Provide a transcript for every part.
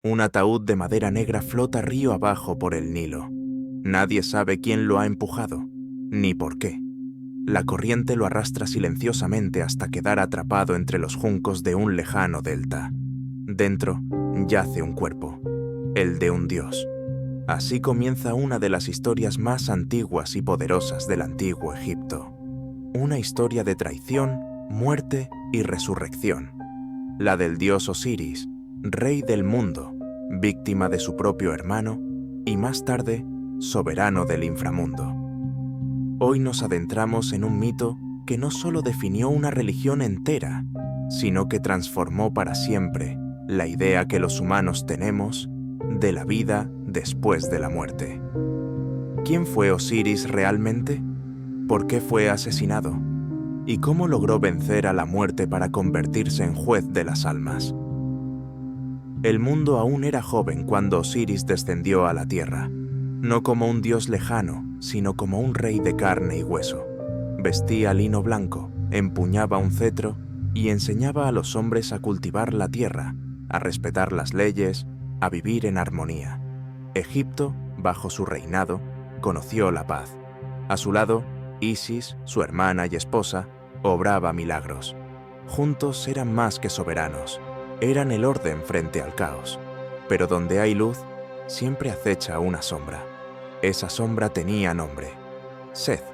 Un ataúd de madera negra flota río abajo por el Nilo. Nadie sabe quién lo ha empujado, ni por qué. La corriente lo arrastra silenciosamente hasta quedar atrapado entre los juncos de un lejano delta. Dentro yace un cuerpo, el de un dios. Así comienza una de las historias más antiguas y poderosas del antiguo Egipto. Una historia de traición, muerte y resurrección. La del dios Osiris, rey del mundo, víctima de su propio hermano y más tarde, soberano del inframundo. Hoy nos adentramos en un mito que no solo definió una religión entera, sino que transformó para siempre la idea que los humanos tenemos de la vida después de la muerte. ¿Quién fue Osiris realmente? ¿Por qué fue asesinado? ¿Y cómo logró vencer a la muerte para convertirse en juez de las almas? El mundo aún era joven cuando Osiris descendió a la tierra, no como un dios lejano, sino como un rey de carne y hueso. Vestía lino blanco, empuñaba un cetro y enseñaba a los hombres a cultivar la tierra, a respetar las leyes, a vivir en armonía. Egipto, bajo su reinado, conoció la paz. A su lado, Isis, su hermana y esposa, obraba milagros. Juntos eran más que soberanos, eran el orden frente al caos. Pero donde hay luz, siempre acecha una sombra. Esa sombra tenía nombre: Seth,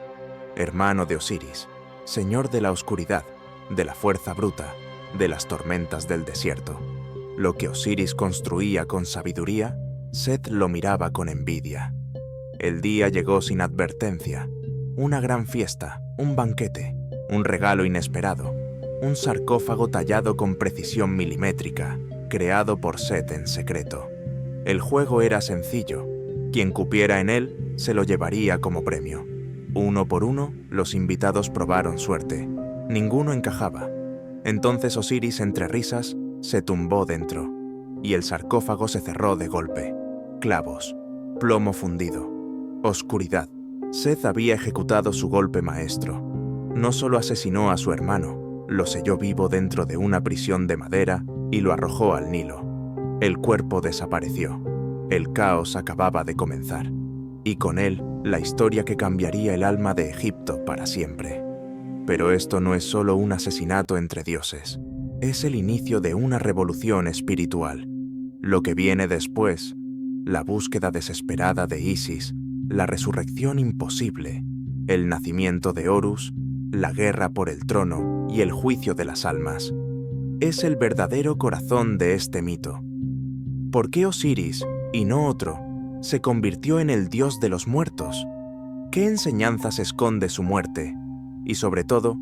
hermano de Osiris, señor de la oscuridad, de la fuerza bruta, de las tormentas del desierto. Lo que Osiris construía con sabiduría, Seth lo miraba con envidia. El día llegó sin advertencia. Una gran fiesta, un banquete, un regalo inesperado, un sarcófago tallado con precisión milimétrica, creado por Seth en secreto. El juego era sencillo. Quien cupiera en él se lo llevaría como premio. Uno por uno, los invitados probaron suerte. Ninguno encajaba. Entonces Osiris, entre risas, se tumbó dentro, y el sarcófago se cerró de golpe. Clavos, plomo fundido, oscuridad. Seth había ejecutado su golpe maestro. No solo asesinó a su hermano, lo selló vivo dentro de una prisión de madera y lo arrojó al Nilo. El cuerpo desapareció. El caos acababa de comenzar, y con él la historia que cambiaría el alma de Egipto para siempre. Pero esto no es solo un asesinato entre dioses, es el inicio de una revolución espiritual. Lo que viene después, la búsqueda desesperada de Isis, la resurrección imposible, el nacimiento de Horus, la guerra por el trono y el juicio de las almas, es el verdadero corazón de este mito. ¿Por qué Osiris, y no otro, se convirtió en el dios de los muertos? ¿Qué enseñanzas esconde su muerte? Y sobre todo,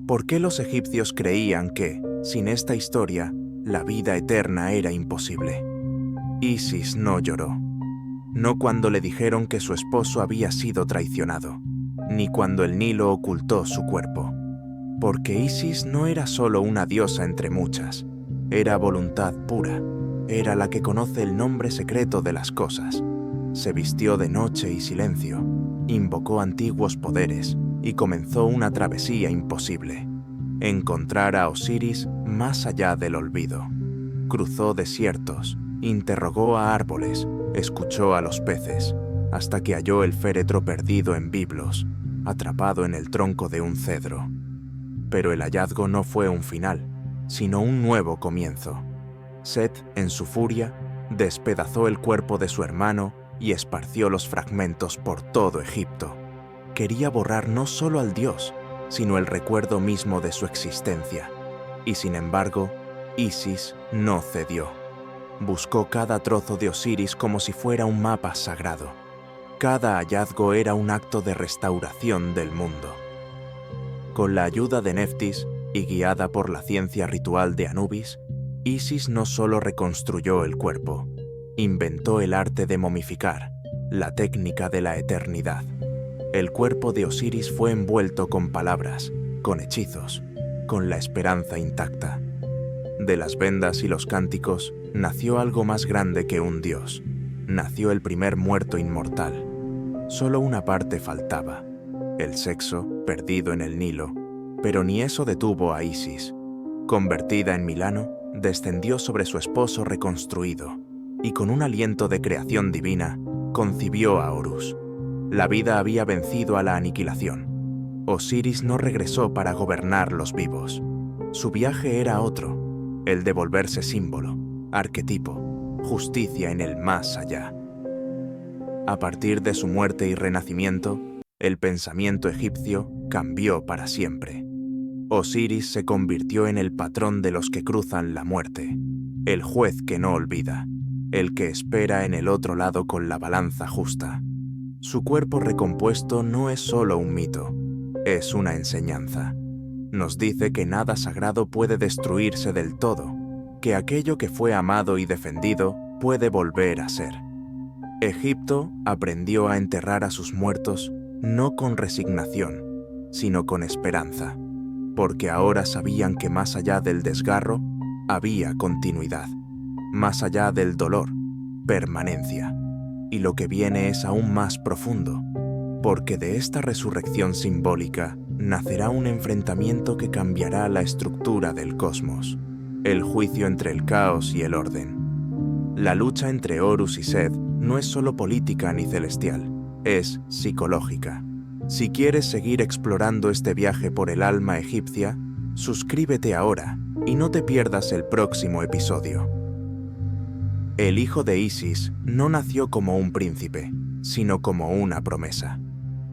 ¿por qué los egipcios creían que, sin esta historia, la vida eterna era imposible? Isis no lloró. No cuando le dijeron que su esposo había sido traicionado, ni cuando el Nilo ocultó su cuerpo. Porque Isis no era solo una diosa entre muchas, era voluntad pura, era la que conoce el nombre secreto de las cosas. Se vistió de noche y silencio, invocó antiguos poderes y comenzó una travesía imposible: encontrar a Osiris más allá del olvido. Cruzó desiertos, interrogó a árboles, escuchó a los peces, hasta que halló el féretro perdido en Biblos, atrapado en el tronco de un cedro. Pero el hallazgo no fue un final, sino un nuevo comienzo. Seth, en su furia, despedazó el cuerpo de su hermano y esparció los fragmentos por todo Egipto. Quería borrar no solo al dios, sino el recuerdo mismo de su existencia. Y sin embargo, Isis no cedió. Buscó cada trozo de Osiris como si fuera un mapa sagrado. Cada hallazgo era un acto de restauración del mundo. Con la ayuda de Neftis y guiada por la ciencia ritual de Anubis, Isis no solo reconstruyó el cuerpo, inventó el arte de momificar, la técnica de la eternidad. El cuerpo de Osiris fue envuelto con palabras, con hechizos, con la esperanza intacta. De las vendas y los cánticos nació algo más grande que un dios. Nació el primer muerto inmortal. Solo una parte faltaba: el sexo perdido en el Nilo, pero ni eso detuvo a Isis. Convertida en Milano, descendió sobre su esposo reconstruido. y con un aliento de creación divina, concibió a Horus. La vida había vencido a la aniquilación. Osiris no regresó para gobernar los vivos. Su viaje era otro, el de volverse símbolo, arquetipo, justicia en el más allá. A partir de su muerte y renacimiento, el pensamiento egipcio cambió para siempre. Osiris se convirtió en el patrón de los que cruzan la muerte, el juez que no olvida, el que espera en el otro lado con la balanza justa. Su cuerpo recompuesto no es solo un mito, es una enseñanza. Nos dice que nada sagrado puede destruirse del todo, que aquello que fue amado y defendido puede volver a ser. Egipto aprendió a enterrar a sus muertos no con resignación, sino con esperanza, porque ahora sabían que más allá del desgarro había continuidad, más allá del dolor, permanencia, y lo que viene es aún más profundo, porque de esta resurrección simbólica nacerá un enfrentamiento que cambiará la estructura del cosmos, el juicio entre el caos y el orden. La lucha entre Horus y Seth no es solo política ni celestial, es psicológica. Si quieres seguir explorando este viaje por el alma egipcia, suscríbete ahora y no te pierdas el próximo episodio. El hijo de Isis no nació como un príncipe, sino como una promesa.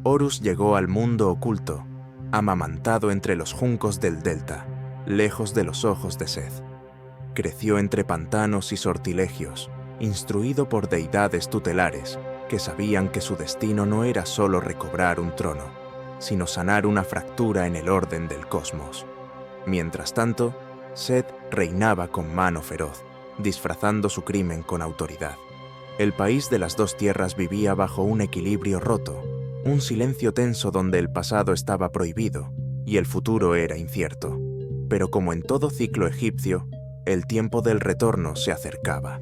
Horus llegó al mundo oculto, amamantado entre los juncos del delta, lejos de los ojos de Seth. Creció entre pantanos y sortilegios, instruido por deidades tutelares que sabían que su destino no era solo recobrar un trono, sino sanar una fractura en el orden del cosmos. Mientras tanto, Seth reinaba con mano feroz, disfrazando su crimen con autoridad. El país de las dos tierras vivía bajo un equilibrio roto, un silencio tenso donde el pasado estaba prohibido y el futuro era incierto. Pero como en todo ciclo egipcio, el tiempo del retorno se acercaba.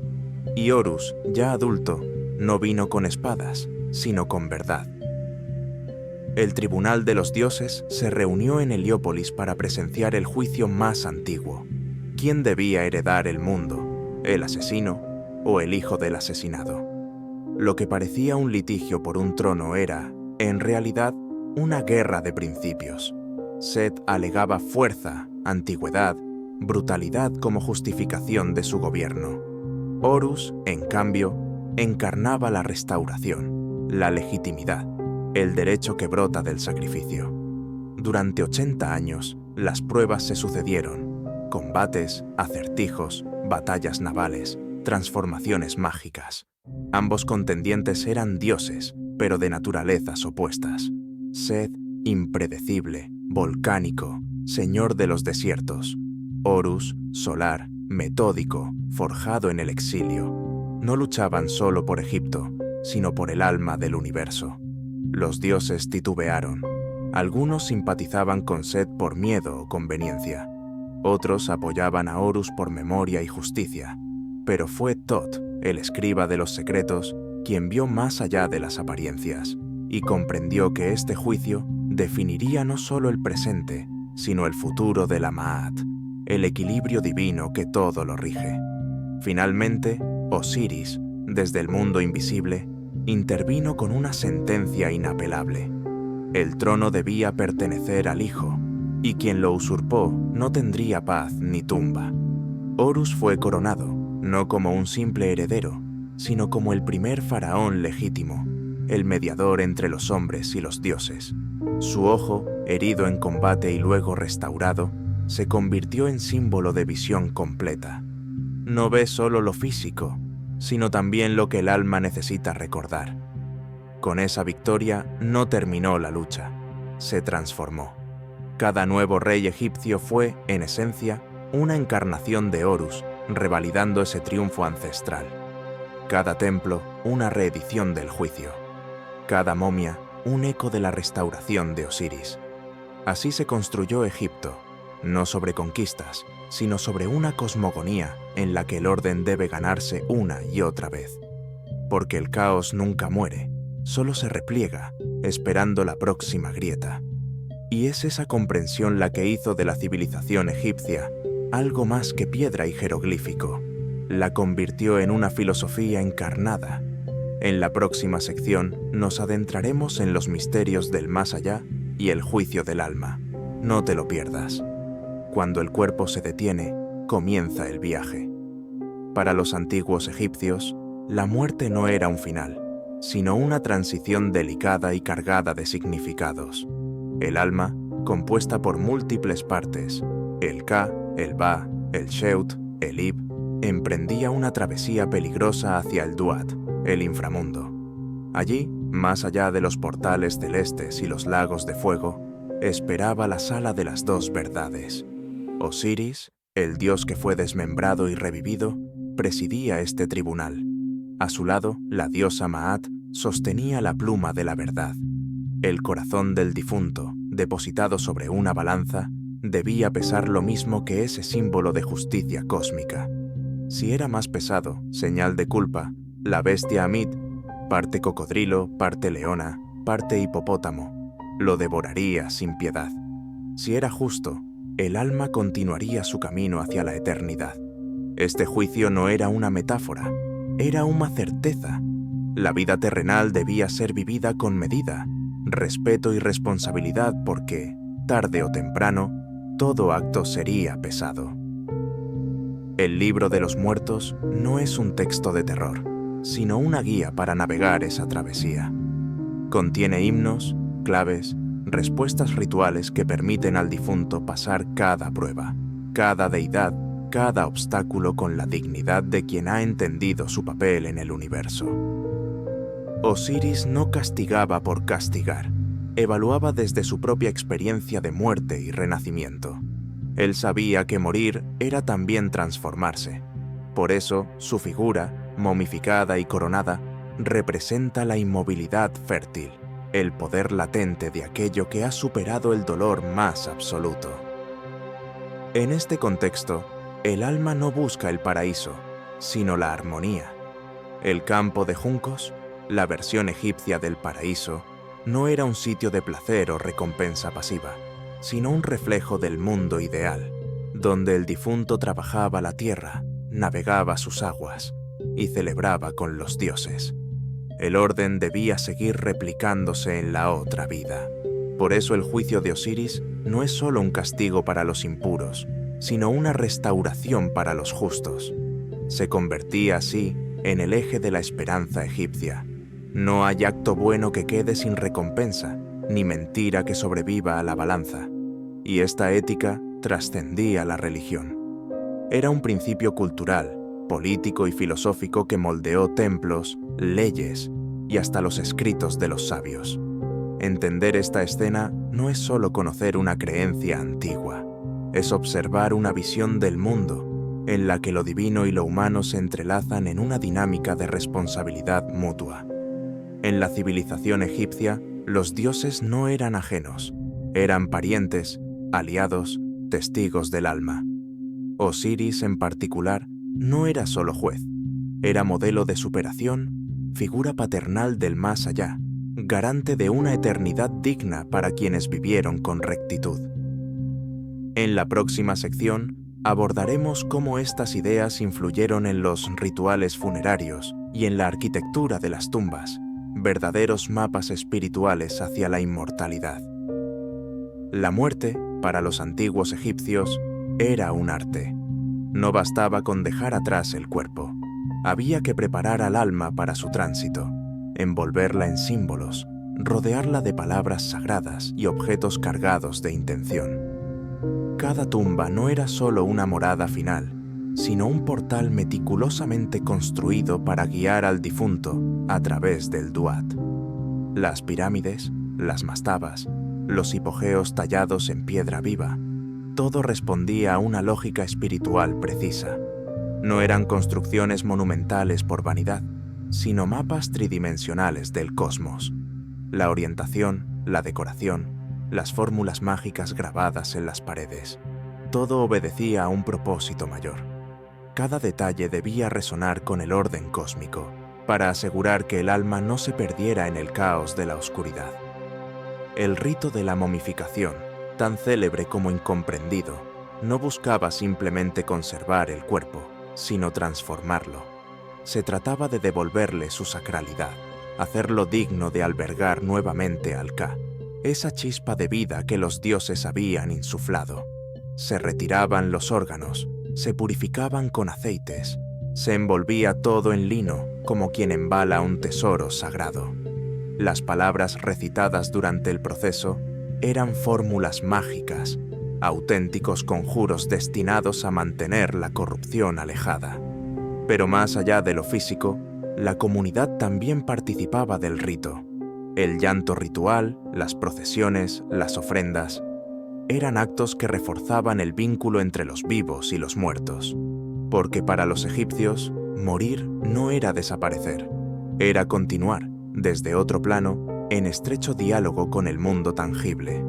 Y Horus, ya adulto, no vino con espadas, sino con verdad. El tribunal de los dioses se reunió en Heliópolis para presenciar el juicio más antiguo. ¿Quién debía heredar el mundo? ¿El asesino o el hijo del asesinado? Lo que parecía un litigio por un trono era, en realidad, una guerra de principios. Seth alegaba fuerza, antigüedad, brutalidad como justificación de su gobierno. Horus, en cambio, encarnaba la restauración, la legitimidad, el derecho que brota del sacrificio. Durante 80 años, las pruebas se sucedieron: combates, acertijos, batallas navales, transformaciones mágicas. Ambos contendientes eran dioses, pero de naturalezas opuestas. Seth, impredecible, volcánico, señor de los desiertos. Horus, solar, metódico, forjado en el exilio. No luchaban solo por Egipto, sino por el alma del universo. Los dioses titubearon. Algunos simpatizaban con Seth por miedo o conveniencia. Otros apoyaban a Horus por memoria y justicia. Pero fue Thoth, el escriba de los secretos, quien vio más allá de las apariencias y comprendió que este juicio definiría no solo el presente, sino el futuro de la Ma'at, el equilibrio divino que todo lo rige. Finalmente, Osiris, desde el mundo invisible, intervino con una sentencia inapelable. El trono debía pertenecer al hijo, y quien lo usurpó no tendría paz ni tumba. Horus fue coronado, no como un simple heredero, sino como el primer faraón legítimo, el mediador entre los hombres y los dioses. Su ojo, herido en combate y luego restaurado, se convirtió en símbolo de visión completa. No ve solo lo físico, sino también lo que el alma necesita recordar. Con esa victoria no terminó la lucha, se transformó. Cada nuevo rey egipcio fue, en esencia, una encarnación de Horus, revalidando ese triunfo ancestral. Cada templo, una reedición del juicio. Cada momia, un eco de la restauración de Osiris. Así se construyó Egipto, no sobre conquistas, sino sobre una cosmogonía en la que el orden debe ganarse una y otra vez. Porque el caos nunca muere, solo se repliega, esperando la próxima grieta. Y es esa comprensión la que hizo de la civilización egipcia algo más que piedra y jeroglífico. la convirtió en una filosofía encarnada. En la próxima sección nos adentraremos en los misterios del más allá y el juicio del alma. No te lo pierdas. Cuando el cuerpo se detiene, comienza el viaje. Para los antiguos egipcios, la muerte no era un final, sino una transición delicada y cargada de significados. El alma, compuesta por múltiples partes, el Ka, el Ba, el Sheut, el Ib, emprendía una travesía peligrosa hacia el Duat, el inframundo. Allí, más allá de los portales celestes y los lagos de fuego, esperaba la sala de las dos verdades. Osiris, el dios que fue desmembrado y revivido, presidía este tribunal. A su lado, la diosa Maat sostenía la pluma de la verdad. El corazón del difunto, depositado sobre una balanza, debía pesar lo mismo que ese símbolo de justicia cósmica. Si era más pesado, señal de culpa, la bestia Amit, parte cocodrilo, parte leona, parte hipopótamo, lo devoraría sin piedad. Si era justo, el alma continuaría su camino hacia la eternidad. Este juicio no era una metáfora, era una certeza. La vida terrenal debía ser vivida con medida, respeto y responsabilidad porque, tarde o temprano, todo acto sería pesado. El libro de los muertos no es un texto de terror, sino una guía para navegar esa travesía. Contiene himnos, claves, respuestas rituales que permiten al difunto pasar cada prueba, cada deidad, cada obstáculo con la dignidad de quien ha entendido su papel en el universo. Osiris no castigaba por castigar, evaluaba desde su propia experiencia de muerte y renacimiento. Él sabía que morir era también transformarse. Por eso, su figura, momificada y coronada, representa la inmovilidad fértil, el poder latente de aquello que ha superado el dolor más absoluto. En este contexto, el alma no busca el paraíso, sino la armonía. El campo de juncos, la versión egipcia del paraíso, no era un sitio de placer o recompensa pasiva, sino un reflejo del mundo ideal, donde el difunto trabajaba la tierra, navegaba sus aguas y celebraba con los dioses. El orden debía seguir replicándose en la otra vida. Por eso el juicio de Osiris no es solo un castigo para los impuros, sino una restauración para los justos. Se convertía así en el eje de la esperanza egipcia. No hay acto bueno que quede sin recompensa, ni mentira que sobreviva a la balanza. Y esta ética trascendía la religión. Era un principio cultural, político y filosófico que moldeó templos, leyes y hasta los escritos de los sabios. Entender esta escena no es solo conocer una creencia antigua, es observar una visión del mundo en la que lo divino y lo humano se entrelazan en una dinámica de responsabilidad mutua. En la civilización egipcia, los dioses no eran ajenos, eran parientes, aliados, testigos del alma. Osiris, en particular, no era solo juez, era modelo de superación, figura paternal del más allá, garante de una eternidad digna para quienes vivieron con rectitud. En la próxima sección abordaremos cómo estas ideas influyeron en los rituales funerarios y en la arquitectura de las tumbas, verdaderos mapas espirituales hacia la inmortalidad. La muerte, para los antiguos egipcios, era un arte. No bastaba con dejar atrás el cuerpo. Había que preparar al alma para su tránsito, envolverla en símbolos, rodearla de palabras sagradas y objetos cargados de intención. Cada tumba no era solo una morada final, sino un portal meticulosamente construido para guiar al difunto a través del Duat. Las pirámides, las mastabas, los hipogeos tallados en piedra viva, todo respondía a una lógica espiritual precisa. No eran construcciones monumentales por vanidad, sino mapas tridimensionales del cosmos. La orientación, la decoración, las fórmulas mágicas grabadas en las paredes, todo obedecía a un propósito mayor. Cada detalle debía resonar con el orden cósmico, para asegurar que el alma no se perdiera en el caos de la oscuridad. El rito de la momificación, tan célebre como incomprendido, no buscaba simplemente conservar el cuerpo, sino transformarlo. Se trataba de devolverle su sacralidad, hacerlo digno de albergar nuevamente al Ka, esa chispa de vida que los dioses habían insuflado. Se retiraban los órganos, se purificaban con aceites, se envolvía todo en lino como quien embala un tesoro sagrado. Las palabras recitadas durante el proceso eran fórmulas mágicas, auténticos conjuros destinados a mantener la corrupción alejada. Pero más allá de lo físico, la comunidad también participaba del rito. El llanto ritual, las procesiones, las ofrendas, eran actos que reforzaban el vínculo entre los vivos y los muertos. Porque para los egipcios, morir no era desaparecer, era continuar, desde otro plano, en estrecho diálogo con el mundo tangible.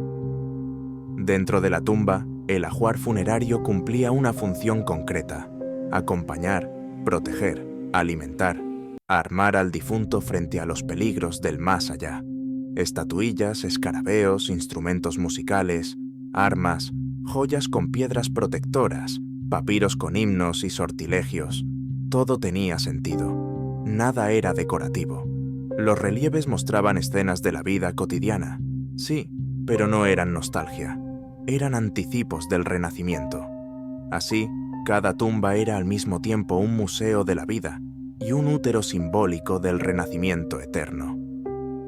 Dentro de la tumba, el ajuar funerario cumplía una función concreta: acompañar, proteger, alimentar, armar al difunto frente a los peligros del más allá. Estatuillas, escarabeos, instrumentos musicales, armas, joyas con piedras protectoras, papiros con himnos y sortilegios. Todo tenía sentido. Nada era decorativo. Los relieves mostraban escenas de la vida cotidiana. Sí, pero no eran nostalgia. Eran anticipos del renacimiento. Así, cada tumba era al mismo tiempo un museo de la vida y un útero simbólico del renacimiento eterno.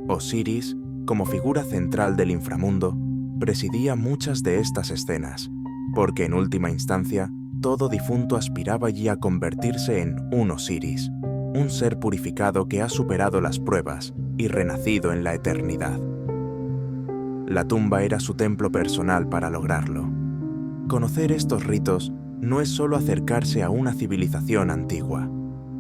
Osiris, como figura central del inframundo, presidía muchas de estas escenas, porque en última instancia, todo difunto aspiraba allí a convertirse en un Osiris, un ser purificado que ha superado las pruebas y renacido en la eternidad. La tumba era su templo personal para lograrlo. Conocer estos ritos no es solo acercarse a una civilización antigua,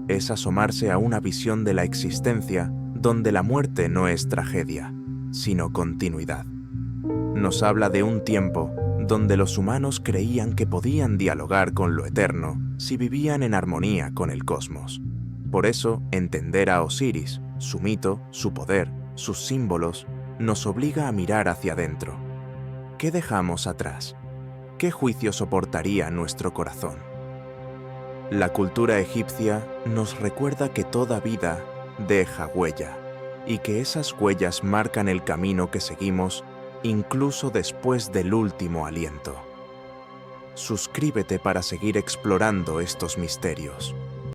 es asomarse a una visión de la existencia donde la muerte no es tragedia, sino continuidad. Nos habla de un tiempo donde los humanos creían que podían dialogar con lo eterno si vivían en armonía con el cosmos. Por eso, entender a Osiris, su mito, su poder, sus símbolos, nos obliga a mirar hacia adentro. ¿Qué dejamos atrás? ¿Qué juicio soportaría nuestro corazón? La cultura egipcia nos recuerda que toda vida deja huella, y que esas huellas marcan el camino que seguimos incluso después del último aliento. Suscríbete para seguir explorando estos misterios.